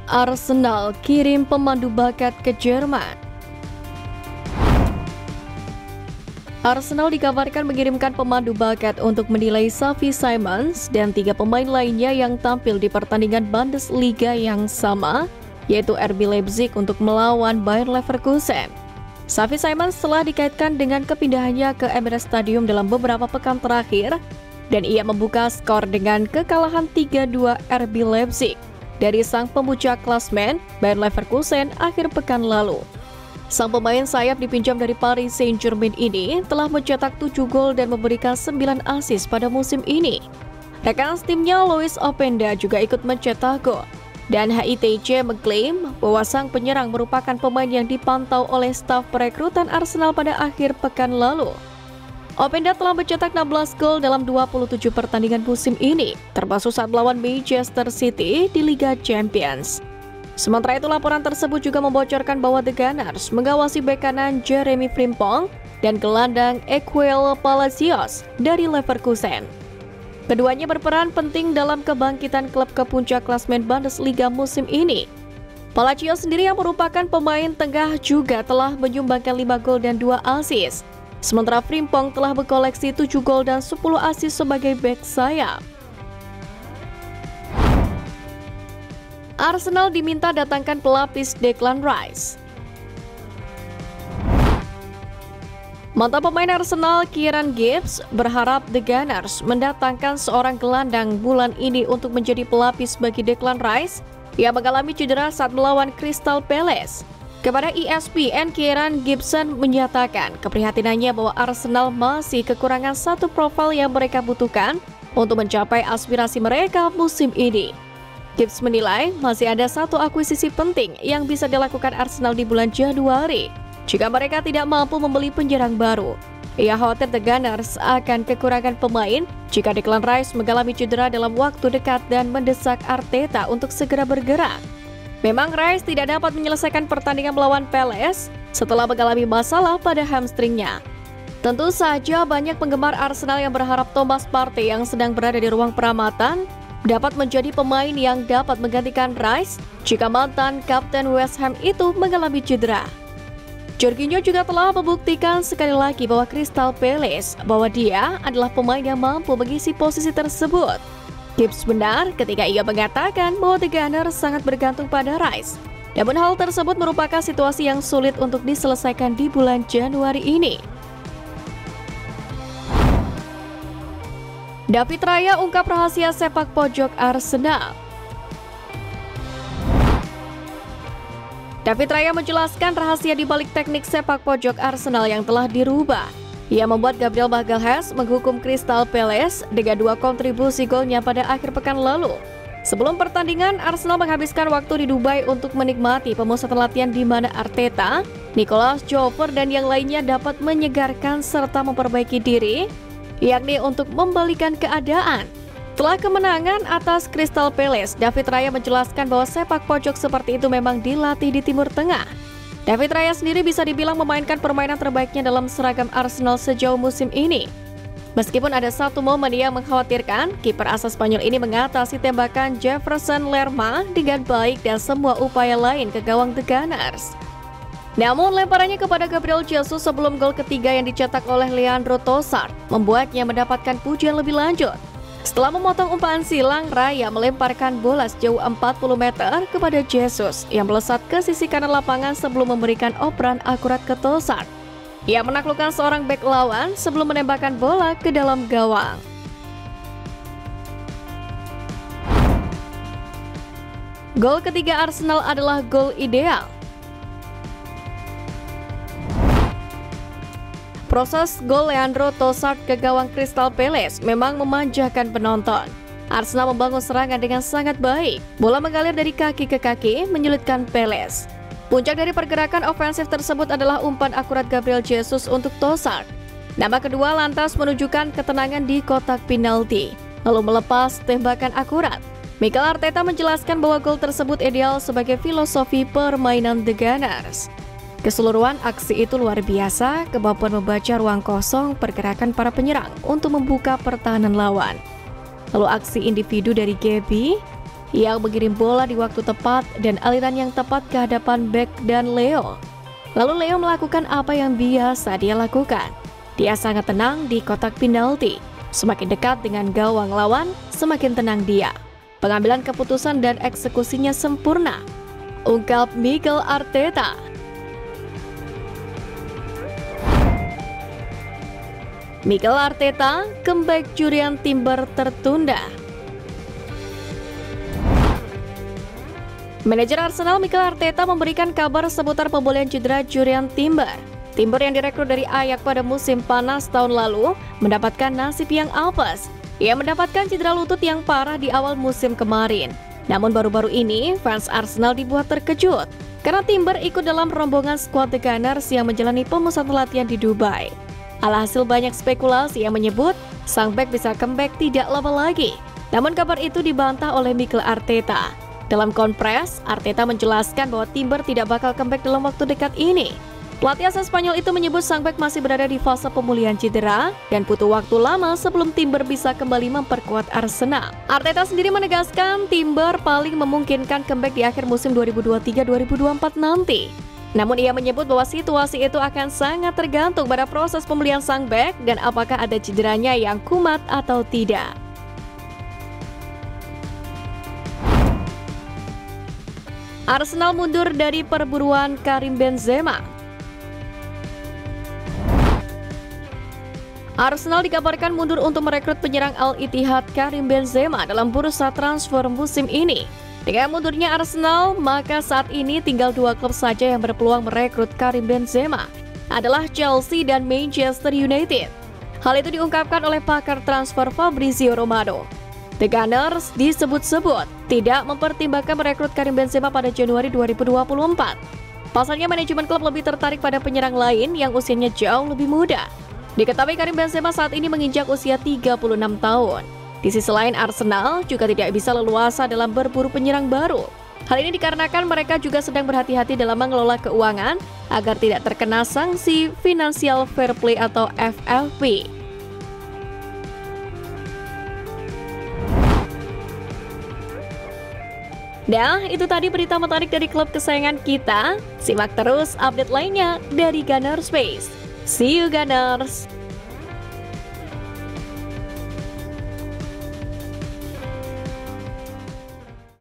Arsenal kirim pemandu bakat ke Jerman. Arsenal dikabarkan mengirimkan pemandu bakat untuk menilai Xavi Simons dan 3 pemain lainnya yang tampil di pertandingan Bundesliga yang sama, yaitu RB Leipzig untuk melawan Bayer Leverkusen. Xavi Simons telah dikaitkan dengan kepindahannya ke Emirates Stadium dalam beberapa pekan terakhir, dan ia membuka skor dengan kekalahan 3-2 RB Leipzig dari sang pemuncak klasmen Bayer Leverkusen akhir pekan lalu. Sang pemain sayap dipinjam dari Paris Saint-Germain ini telah mencetak 7 gol dan memberikan 9 assist pada musim ini. Rekan timnya Lois Openda juga ikut mencetak gol. Dan HITC mengklaim bahwa sang penyerang merupakan pemain yang dipantau oleh staf perekrutan Arsenal pada akhir pekan lalu. Openda telah mencetak 16 gol dalam 27 pertandingan musim ini, termasuk saat melawan Manchester City di Liga Champions. Sementara itu, laporan tersebut juga membocorkan bahwa The Gunners mengawasi bek kanan Jeremy Frimpong dan gelandang Ezequiel Palacios dari Leverkusen. Keduanya berperan penting dalam kebangkitan klub ke puncak klasmen Bundesliga musim ini. Palacios sendiri yang merupakan pemain tengah juga telah menyumbangkan 5 gol dan 2 assist. Sementara Frimpong telah berkoleksi 7 gol dan 10 assist sebagai bek sayap. Arsenal diminta datangkan pelapis Declan Rice. Mantan pemain Arsenal Kieran Gibbs berharap The Gunners mendatangkan seorang gelandang bulan ini untuk menjadi pelapis bagi Declan Rice yang mengalami cedera saat melawan Crystal Palace. Kepada ESPN, Kieran Gibson menyatakan keprihatinannya bahwa Arsenal masih kekurangan satu profil yang mereka butuhkan untuk mencapai aspirasi mereka musim ini. Gibbs menilai masih ada satu akuisisi penting yang bisa dilakukan Arsenal di bulan Januari jika mereka tidak mampu membeli penyerang baru. Ia khawatir The Gunners akan kekurangan pemain jika Declan Rice mengalami cedera dalam waktu dekat dan mendesak Arteta untuk segera bergerak. Memang Rice tidak dapat menyelesaikan pertandingan melawan Palace setelah mengalami masalah pada hamstringnya. Tentu saja banyak penggemar Arsenal yang berharap Thomas Partey yang sedang berada di ruang perawatan dapat menjadi pemain yang dapat menggantikan Rice jika mantan kapten West Ham itu mengalami cedera. Jorginho juga telah membuktikan sekali lagi bahwa Crystal Palace bahwa dia adalah pemain yang mampu mengisi posisi tersebut. Gibbs benar ketika ia mengatakan bahwa The Gunners sangat bergantung pada Rice. Namun hal tersebut merupakan situasi yang sulit untuk diselesaikan di bulan Januari ini. David Raya ungkap rahasia sepak pojok Arsenal. David Raya menjelaskan rahasia di balik teknik sepak pojok Arsenal yang telah dirubah. Ia membuat Gabriel Magalhaes menghukum Crystal Palace dengan 2 kontribusi golnya pada akhir pekan lalu. Sebelum pertandingan, Arsenal menghabiskan waktu di Dubai untuk menikmati pemusatan latihan di mana Arteta, Nicolas Jover dan yang lainnya dapat menyegarkan serta memperbaiki diri, yakni untuk membalikan keadaan. Setelah kemenangan atas Crystal Palace, David Raya menjelaskan bahwa sepak pojok seperti itu memang dilatih di Timur Tengah. David Raya sendiri bisa dibilang memainkan permainan terbaiknya dalam seragam Arsenal sejauh musim ini. Meskipun ada satu momen yang mengkhawatirkan, kiper asal Spanyol ini mengatasi tembakan Jefferson Lerma dengan baik dan semua upaya lain ke gawang The Gunners. Namun lemparannya kepada Gabriel Jesus sebelum gol ketiga yang dicetak oleh Leandro Trossard membuatnya mendapatkan pujian lebih lanjut. Setelah memotong umpan silang, Raya melemparkan bola sejauh 40 meter kepada Jesus yang melesat ke sisi kanan lapangan sebelum memberikan operan akurat ke Trossard. Ia menaklukkan seorang bek lawan sebelum menembakkan bola ke dalam gawang. Gol ketiga Arsenal adalah gol ideal. Proses gol Leandro Trossard ke gawang Crystal Palace memang memanjakan penonton. Arsenal membangun serangan dengan sangat baik. Bola mengalir dari kaki ke kaki, menyulitkan Palace. Puncak dari pergerakan ofensif tersebut adalah umpan akurat Gabriel Jesus untuk Trossard. Nama kedua lantas menunjukkan ketenangan di kotak penalti, lalu melepas tembakan akurat. Mikel Arteta menjelaskan bahwa gol tersebut ideal sebagai filosofi permainan The Gunners. Keseluruhan aksi itu luar biasa, kemampuan membaca ruang kosong, pergerakan para penyerang untuk membuka pertahanan lawan. Lalu aksi individu dari Gabi, yang mengirim bola di waktu tepat dan aliran yang tepat ke hadapan bek dan Leo. Lalu Leo melakukan apa yang biasa dia lakukan. Dia sangat tenang di kotak penalti. Semakin dekat dengan gawang lawan, semakin tenang dia. Pengambilan keputusan dan eksekusinya sempurna, ungkap Mikel Arteta. Mikel Arteta, comeback Jurriën Timber tertunda. Manajer Arsenal Mikel Arteta memberikan kabar seputar pemulihan cedera Jurriën Timber. Timber yang direkrut dari Ajax pada musim panas tahun lalu mendapatkan nasib yang apes. Ia mendapatkan cedera lutut yang parah di awal musim kemarin. Namun baru-baru ini fans Arsenal dibuat terkejut karena Timber ikut dalam rombongan skuad The Gunners yang menjalani pemusatan latihan di Dubai. Alhasil banyak spekulasi yang menyebut sang bek bisa comeback tidak lama lagi. Namun kabar itu dibantah oleh Mikel Arteta. Dalam konferensi, Arteta menjelaskan bahwa Timber tidak bakal comeback dalam waktu dekat ini. Pelatih asal Spanyol itu menyebut sang bek masih berada di fase pemulihan cedera dan butuh waktu lama sebelum Timber bisa kembali memperkuat Arsenal. Arteta sendiri menegaskan Timber paling memungkinkan comeback di akhir musim 2023-2024 nanti. Namun ia menyebut bahwa situasi itu akan sangat tergantung pada proses pemulihan sang bek dan apakah ada cederanya yang kumat atau tidak. Arsenal mundur dari perburuan Karim Benzema. Arsenal dikabarkan mundur untuk merekrut penyerang Al-Ittihad Karim Benzema dalam bursa transfer musim ini. Dengan mundurnya Arsenal, maka saat ini tinggal 2 klub saja yang berpeluang merekrut Karim Benzema, adalah Chelsea dan Manchester United. Hal itu diungkapkan oleh pakar transfer Fabrizio Romano. The Gunners disebut-sebut tidak mempertimbangkan merekrut Karim Benzema pada Januari 2024. Pasalnya manajemen klub lebih tertarik pada penyerang lain yang usianya jauh lebih muda. Diketahui Karim Benzema saat ini menginjak usia 36 tahun. Di sisi lain Arsenal juga tidak bisa leluasa dalam berburu penyerang baru. Hal ini dikarenakan mereka juga sedang berhati-hati dalam mengelola keuangan agar tidak terkena sanksi Financial Fair Play atau FFP. Nah, itu tadi berita menarik dari klub kesayangan kita. Simak terus update lainnya dari Gunners Space. See you Gunners!